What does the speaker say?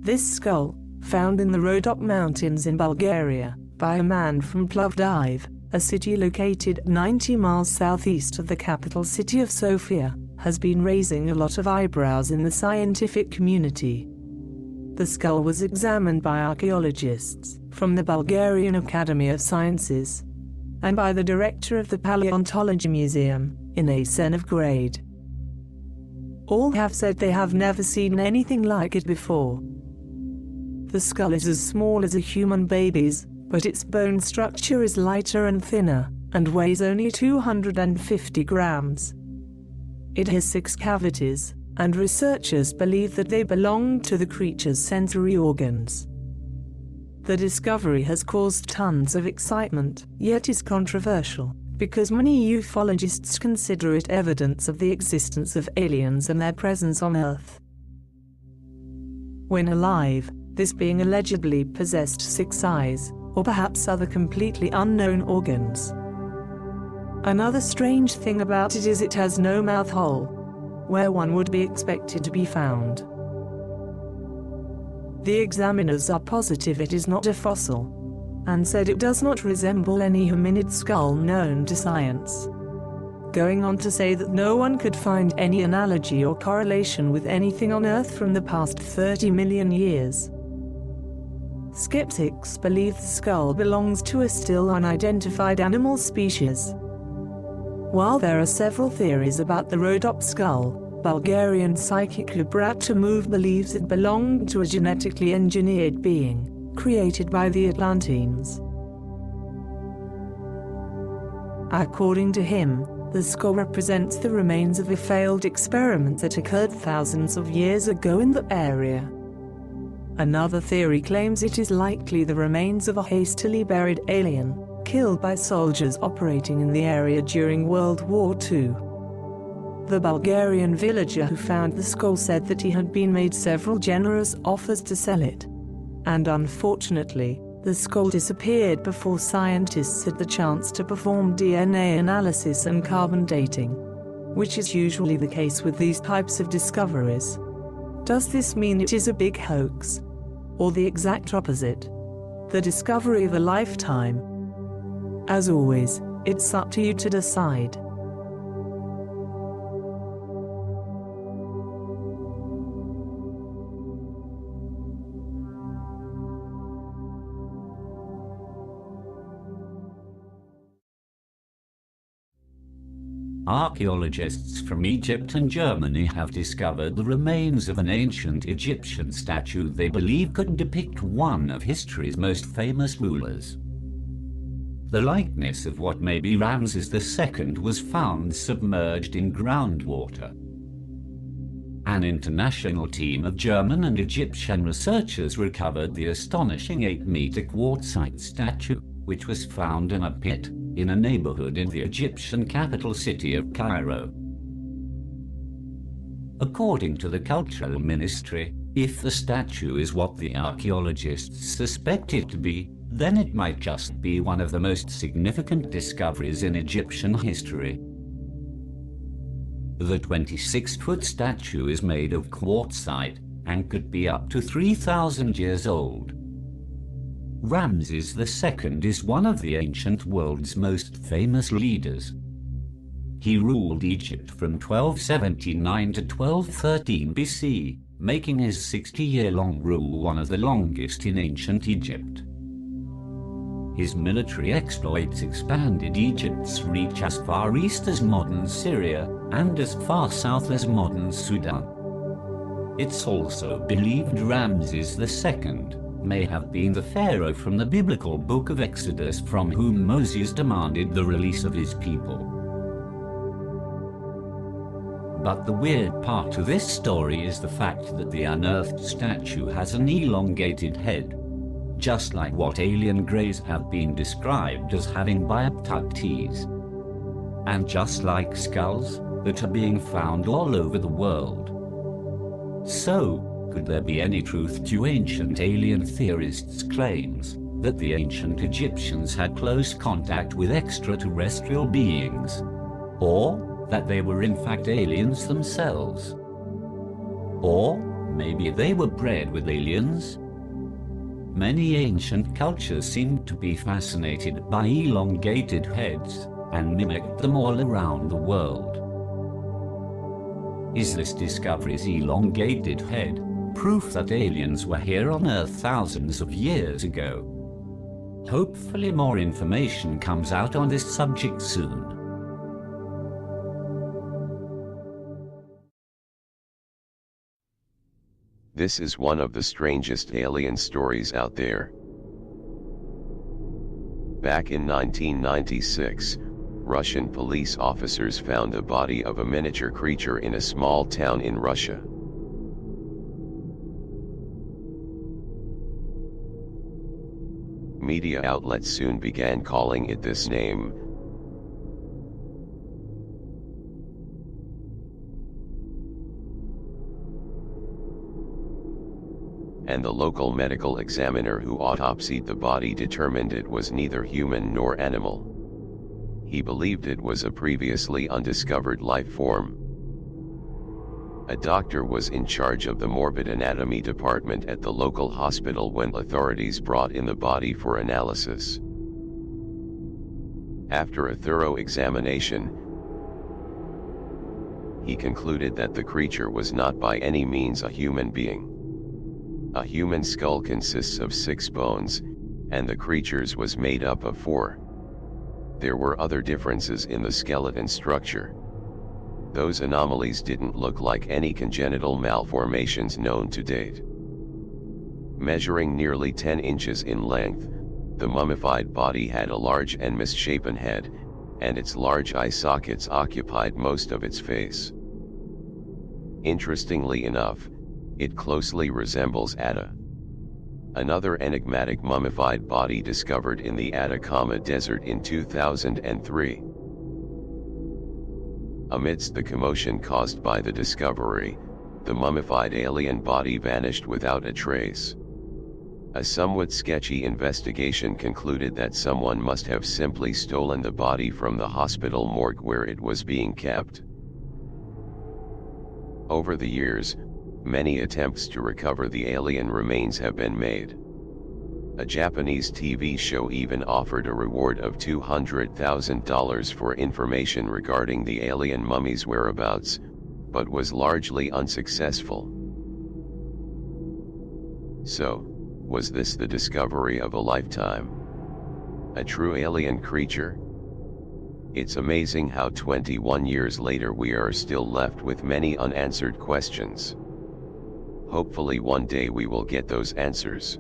This skull, found in the Rhodop Mountains in Bulgaria, by a man from Plovdiv, a city located 90 miles southeast of the capital city of Sofia, has been raising a lot of eyebrows in the scientific community. The skull was examined by archaeologists from the Bulgarian Academy of Sciences and by the director of the Paleontology Museum in Asenevgrad. All have said they have never seen anything like it before. The skull is as small as a human baby's, but its bone structure is lighter and thinner, and weighs only 250 grams. It has 6 cavities, and researchers believe that they belong to the creature's sensory organs. The discovery has caused tons of excitement, yet is controversial, because many ufologists consider it evidence of the existence of aliens and their presence on Earth. When alive, this being allegedly possessed 6 eyes, or perhaps other completely unknown organs. Another strange thing about it is it has no mouth hole, where one would be expected to be found. The examiners are positive it is not a fossil, and said it does not resemble any hominid skull known to science, going on to say that no one could find any analogy or correlation with anything on Earth from the past 30 million years. Skeptics believe the skull belongs to a still unidentified animal species. While there are several theories about the Rhodop skull, Bulgarian psychic Lubratimov believes it belonged to a genetically engineered being, created by the Atlanteans. According to him, the skull represents the remains of a failed experiment that occurred thousands of years ago in the area. Another theory claims it is likely the remains of a hastily buried alien, killed by soldiers operating in the area during World War II. The Bulgarian villager who found the skull said that he had been made several generous offers to sell it. And unfortunately, the skull disappeared before scientists had the chance to perform DNA analysis and carbon dating, which is usually the case with these types of discoveries. Does this mean it is a big hoax? Or the exact opposite? The discovery of a lifetime? As always, it's up to you to decide. Archaeologists from Egypt and Germany have discovered the remains of an ancient Egyptian statue they believe could depict one of history's most famous rulers. The likeness of what may be Ramses II was found submerged in groundwater. An international team of German and Egyptian researchers recovered the astonishing 8-meter quartzite statue, which was found in a pit in a neighborhood in the Egyptian capital city of Cairo. According to the Cultural Ministry, if the statue is what the archaeologists suspect it to be, then it might just be one of the most significant discoveries in Egyptian history. The 26-foot statue is made of quartzite and could be up to 3,000 years old. Ramses II is one of the ancient world's most famous leaders. He ruled Egypt from 1279 to 1213 BC, making his 60-year-long rule one of the longest in ancient Egypt. His military exploits expanded Egypt's reach as far east as modern Syria and as far south as modern Sudan. It's also believed Ramses II may have been the pharaoh from the biblical book of Exodus from whom Moses demanded the release of his people. But the weird part to this story is the fact that the unearthed statue has an elongated head, just like what alien greys have been described as having by abductees. And just like skulls that are being found all over the world. So, could there be any truth to ancient alien theorists' claims that the ancient Egyptians had close contact with extraterrestrial beings? Or that they were in fact aliens themselves? Or maybe they were bred with aliens? Many ancient cultures seemed to be fascinated by elongated heads, and mimicked them all around the world. Is this discovery's elongated head proof that aliens were here on Earth thousands of years ago? Hopefully more information comes out on this subject soon. This is one of the strangest alien stories out there. Back in 1996, Russian police officers found the body of a miniature creature in a small town in Russia. Media outlets soon began calling it this name. And the local medical examiner who autopsied the body determined it was neither human nor animal. He believed it was a previously undiscovered life form. A doctor was in charge of the morbid anatomy department at the local hospital when authorities brought in the body for analysis. After a thorough examination, he concluded that the creature was not by any means a human being. A human skull consists of 6 bones, and the creature's was made up of 4. There were other differences in the skeleton structure. Those anomalies didn't look like any congenital malformations known to date. Measuring nearly 10 inches in length, the mummified body had a large and misshapen head, and its large eye sockets occupied most of its face. Interestingly enough, it closely resembles Ada. Another enigmatic mummified body discovered in the Atacama Desert in 2003. Amidst the commotion caused by the discovery, the mummified alien body vanished without a trace. A somewhat sketchy investigation concluded that someone must have simply stolen the body from the hospital morgue where it was being kept. Over the years, many attempts to recover the alien remains have been made. A Japanese TV show even offered a reward of $200,000 for information regarding the alien mummy's whereabouts, but was largely unsuccessful. So, was this the discovery of a lifetime? A true alien creature? It's amazing how 21 years later we are still left with many unanswered questions. Hopefully one day we will get those answers.